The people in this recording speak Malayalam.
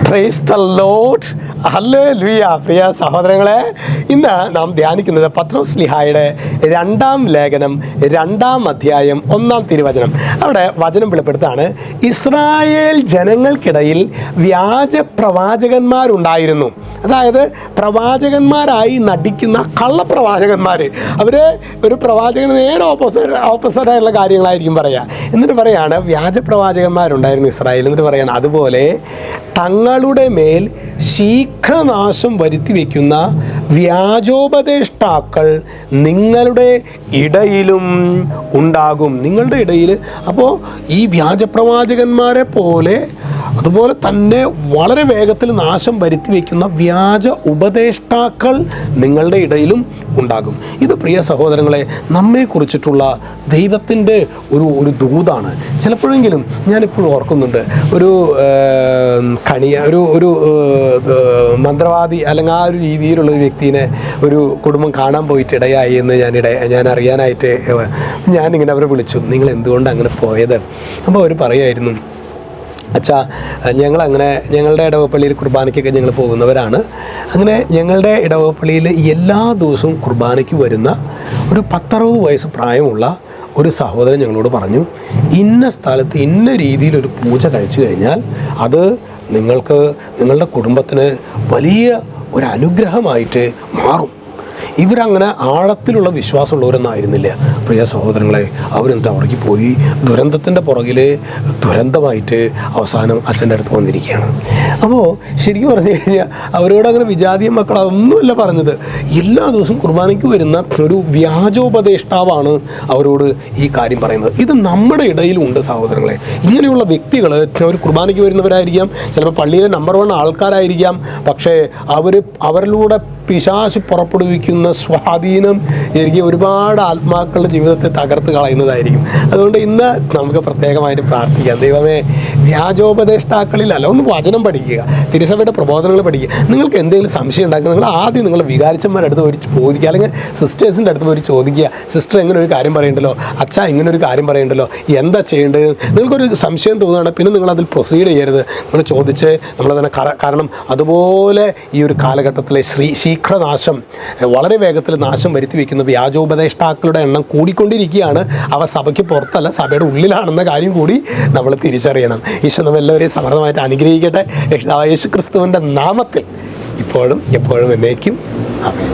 Praise the Lord. ഹല്ലേലൂയ. പ്രിയ സഹോദരങ്ങളെ, ഇന്ന് നാം ധ്യാനിക്കുന്നത് പത്രോസ്ലീഹായുടെ 2-ാം ലേഖനം 2-ാം അധ്യായം 1-ാം തിരുവചനം. അവിടെ വചനം വെളിപ്പെടുത്താണ്, ഇസ്രായേൽ ജനങ്ങൾക്കിടയിൽ വ്യാജ പ്രവാചകന്മാരുണ്ടായിരുന്നു. അതായത് പ്രവാചകന്മാരായി നടിക്കുന്ന കള്ളപ്രവാചകന്മാർ. അവർ ഒരു പ്രവാചകന് നേരെ ഓപ്പോസിറ്റായിട്ടുള്ള കാര്യങ്ങളായിരിക്കും പറയുക. എന്നിട്ട് പറയാണ് വ്യാജ പ്രവാചകന്മാരുണ്ടായിരുന്നു ഇസ്രായേൽ. എന്നിട്ട് പറയാണ് അതുപോലെ തങ്ങളുടെ മേൽ ശീഘ്രനാശം വരുത്തി വയ്ക്കുന്ന വ്യാജോപദേഷ്ടാക്കൾ നിങ്ങളുടെ ഇടയിലും ഉണ്ടാകും. നിങ്ങളുടെ ഇടയിൽ അപ്പോൾ ഈ വ്യാജപ്രവാചകന്മാരെ പോലെ അതുപോലെ തന്നെ വളരെ വേഗത്തിൽ നാശം വരുത്തി വയ്ക്കുന്ന വ്യാജ ഉപദേഷ്ടാക്കൾ നിങ്ങളുടെ ഇടയിലും ഉണ്ടാകും. ഇത് പ്രിയ സഹോദരങ്ങളെ, നമ്മെക്കുറിച്ചിട്ടുള്ള ദൈവത്തിൻ്റെ ഒരു ദൂതാണ്. ചിലപ്പോഴെങ്കിലും ഞാനിപ്പോഴും ഓർക്കുന്നുണ്ട്, ഒരു ഒരു മന്ത്രവാദി അല്ലെങ്കിൽ ആ ഒരു രീതിയിലുള്ള ഒരു വ്യക്തിനെ ഒരു കുടുംബം കാണാൻ പോയിട്ട് ഇടയായി എന്ന് ഞാൻ അറിയാനായിട്ട് ഞാനിങ്ങനെ അവരെ വിളിച്ചു, നിങ്ങൾ എന്തുകൊണ്ട് അങ്ങനെ പോയത്? അപ്പോൾ അവർ പറയുമായിരുന്നു, അച്ഛാ ഞങ്ങളങ്ങനെ ഞങ്ങളുടെ ഇടവപ്പള്ളിയിൽ കുർബാനയ്ക്കൊക്കെ ഞങ്ങൾ പോകുന്നവരാണ്. അങ്ങനെ ഞങ്ങളുടെ ഇടവപ്പള്ളിയിൽ എല്ലാ ദിവസവും കുർബാനയ്ക്ക് വരുന്ന ഒരു 10-60 വയസ്സ് പ്രായമുള്ള ഒരു സഹോദരൻ ഞങ്ങളോട് പറഞ്ഞു, ഇന്ന സ്ഥലത്ത് ഇന്ന രീതിയിലൊരു പൂജ കഴിച്ചു കഴിഞ്ഞാൽ അത് നിങ്ങളുടെ കുടുംബത്തിന് വലിയ ഒരു അനുഗ്രഹമായിട്ട് മാറും. ഇവരങ്ങനെ ആഴത്തിലുള്ള വിശ്വാസമുള്ളവരൊന്നും ആയിരുന്നില്ല പ്രിയ സഹോദരങ്ങളെ. അവരെന്നിട്ട് അവിടേക്ക് പോയി ദുരന്തത്തിൻ്റെ പുറകിൽ ദുരന്തമായിട്ട് അവസാനം അച്ഛൻ്റെ അടുത്ത് വന്നിരിക്കുകയാണ്. അപ്പോൾ ശരിക്കും പറഞ്ഞു കഴിഞ്ഞാൽ അവരോട് അങ്ങനെ വിജാതീയ മക്കൾ അതൊന്നുമല്ല പറഞ്ഞത്. എല്ലാ ദിവസവും കുർബാനയ്ക്ക് വരുന്ന ഒരു വ്യാജോപദേഷ്ടാവാണ് അവരോട് ഈ കാര്യം പറയുന്നത്. ഇത് നമ്മുടെ ഇടയിലുണ്ട് സഹോദരങ്ങളെ. ഇങ്ങനെയുള്ള വ്യക്തികൾ അവർ കുർബാനയ്ക്ക് വരുന്നവരായിരിക്കാം, ചിലപ്പോൾ പള്ളിയിലെ നമ്പർ 1 ആൾക്കാരായിരിക്കാം. പക്ഷേ അവരിലൂടെ പിശാച് പുറപ്പെടുവിക്കുന്ന സ്വാധീനം എനിക്ക് ഒരുപാട് ആത്മാക്കളുടെ ജീവിതത്തെ തകർത്ത് കളയുന്നതായിരിക്കും. അതുകൊണ്ട് ഇന്ന് നമുക്ക് പ്രത്യേകമായിട്ട് പ്രാർത്ഥിക്കാം, ദൈവമേ വ്യാജോപദേഷ്ടാക്കളിലല്ല, ഒന്ന് വചനം പഠിക്കുക, തിരുസഭയുടെ പ്രബോധനങ്ങൾ പഠിക്കുക. നിങ്ങൾക്ക് എന്തെങ്കിലും സംശയം ഉണ്ടാക്കുക, നിങ്ങൾ ആദ്യം നിങ്ങൾ വികാരിച്ചന്മാരുടെ അടുത്ത് പോയി ചോദിക്കുക, അല്ലെങ്കിൽ സിസ്റ്റേഴ്സിൻ്റെ അടുത്ത് പോയി ചോദിക്കുക, സിസ്റ്റർ ഇങ്ങനെ ഒരു കാര്യം പറയണ്ടല്ലോ, അച്ഛാ ഇങ്ങനെ ഒരു കാര്യം പറയണ്ടല്ലോ, എന്താ ചെയ്യേണ്ടത്? നിങ്ങൾക്കൊരു സംശയം തോന്നുകയാണ്, പിന്നെ നിങ്ങളതിൽ പ്രൊസീഡ് ചെയ്യരുത്. നിങ്ങൾ ചോദിച്ച് നമ്മളതിനെ കാരണം അതുപോലെ ഈ ഒരു കാലഘട്ടത്തിലെ ശീഘ്രനാശം, വളരെ വേഗത്തിൽ നാശം വരുത്തി വയ്ക്കുന്ന വ്യാജോപദേഷ്ടാക്കളുടെ എണ്ണം കൂടിക്കൊണ്ടിരിക്കുകയാണ്. അവ സഭയ്ക്ക് പുറത്തല്ല, സഭയുടെ ഉള്ളിലാണെന്ന കാര്യം കൂടി നമ്മൾ തിരിച്ചറിയണം. ഈശോ നമ്മെല്ലാവരെയും സമൃദ്ധമായിട്ട് അനുഗ്രഹിക്കട്ടെ. യേശു ക്രിസ്തുവിൻ്റെ നാമത്തിൽ ഇപ്പോഴും എപ്പോഴും എന്നേക്കും ആമേൻ.